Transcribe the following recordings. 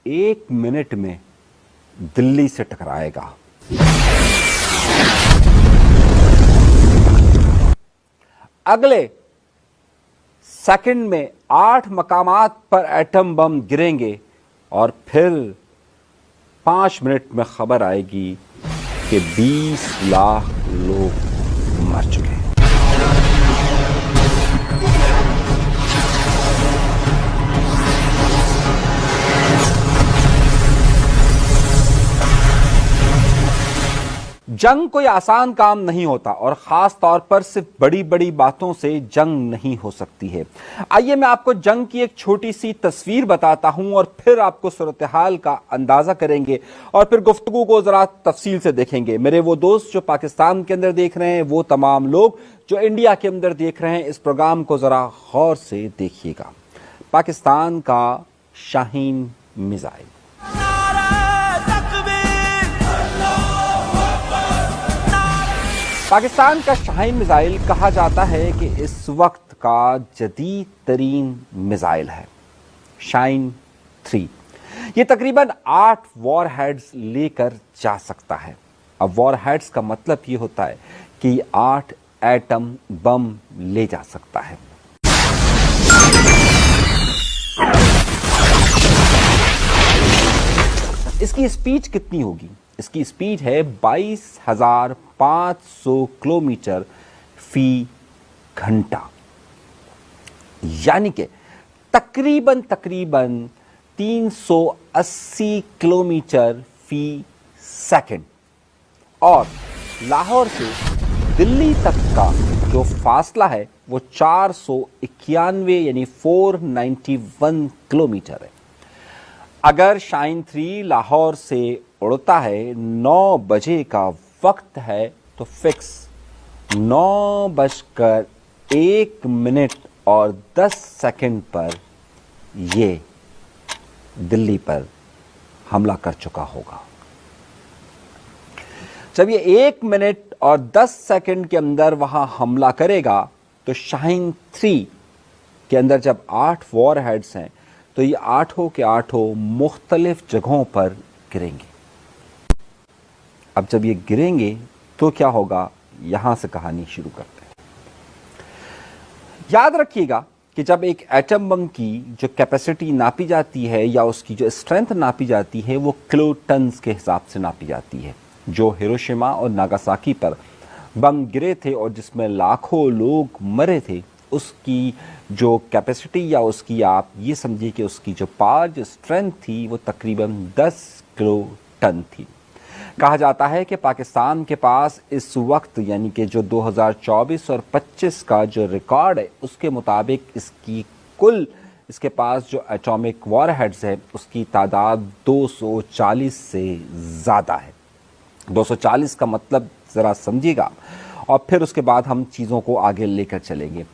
1 minute में दिल्ली से टकराएगा। अगले सेकंड में 8 मकामात पर एटम बम गिरेंगे और फिर 5 मिनट में खबर आएगी कि 20 लाख लोग मर चुके हैं। जंग कोई आसान काम नहीं होता और खास तौर पर सिर्फ बड़ी बड़ी बातों से जंग नहीं हो सकती है। आइए मैं आपको जंग की एक छोटी सी तस्वीर बताता हूं और फिर आपको सूरत हाल का अंदाजा करेंगे और फिर गुफ्तगू को जरा तफसील से देखेंगे। मेरे वो दोस्त जो पाकिस्तान के अंदर देख रहे हैं, वो तमाम लोग जो इंडिया के अंदर देख रहे हैं, इस प्रोग्राम को जरा गौर से देखिएगा। पाकिस्तान का शाहीन मिसाइल, पाकिस्तान का शाहीन मिसाइल कहा जाता है कि इस वक्त का जदीद तरीन मिसाइल है शाहीन 3। ये तकरीबन 8 वॉरहेड्स लेकर जा सकता है। अब वॉरहेड्स का मतलब ये होता है कि 8 एटम बम ले जा सकता है। इसकी स्पीड कितनी होगी? इसकी स्पीड है 22,500 किलोमीटर फी घंटा, यानी कि तकरीबन 380 किलोमीटर फी सेकंड। और लाहौर से दिल्ली तक का जो फासला है वो 491 यानी 491 किलोमीटर है। अगर शाहीन 3 लाहौर से उड़ता है, 9 बजे का वक्त है, तो फिक्स 9:01 और 10 सेकंड पर ये दिल्ली पर हमला कर चुका होगा। जब ये 1 मिनट और 10 सेकंड के अंदर वहां हमला करेगा तो शाहीन 3 के अंदर जब 8 वॉरहेड्स हैं तो ये 8 के 8 मुख्तलिफ जगहों पर गिरेंगे। अब जब ये गिरेंगे तो क्या होगा, यहां से कहानी शुरू करते हैं। याद रखिएगा कि जब एक एटम बम की जो कैपेसिटी नापी जाती है या उसकी जो स्ट्रेंथ नापी जाती है वो किलोटन्स के हिसाब से नापी जाती है। जो हिरोशिमा और नागासाकी पर बम गिरे थे और जिसमें लाखों लोग मरे थे, उसकी जो कैपेसिटी या उसकी आप ये समझिए कि उसकी जो पावर, जो स्ट्रेंथ थी, वो तकरीबन 10 किलोटन थी। कहा जाता है कि पाकिस्तान के पास इस वक्त यानी कि जो 2024 और 25 का जो रिकॉर्ड है उसके मुताबिक इसके पास जो एटॉमिक वॉरहेड्स है उसकी तादाद 240 से ज़्यादा है। 240 का मतलब ज़रा समझिएगा और फिर उसके बाद हम चीज़ों को आगे लेकर चलेंगे।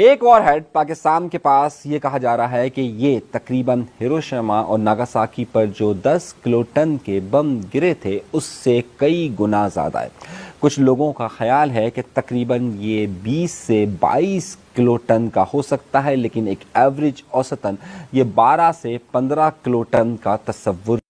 एक वॉरहेड पाकिस्तान के पास ये कहा जा रहा है कि ये तकरीबन हिरोशिमा और नागासाकी पर जो 10 किलोटन के बम गिरे थे उससे कई गुना ज़्यादा है। कुछ लोगों का ख्याल है कि तकरीबन ये 20 से 22 किलोटन का हो सकता है, लेकिन एक एवरेज औसतन ये 12 से 15 किलोटन का तस्वुर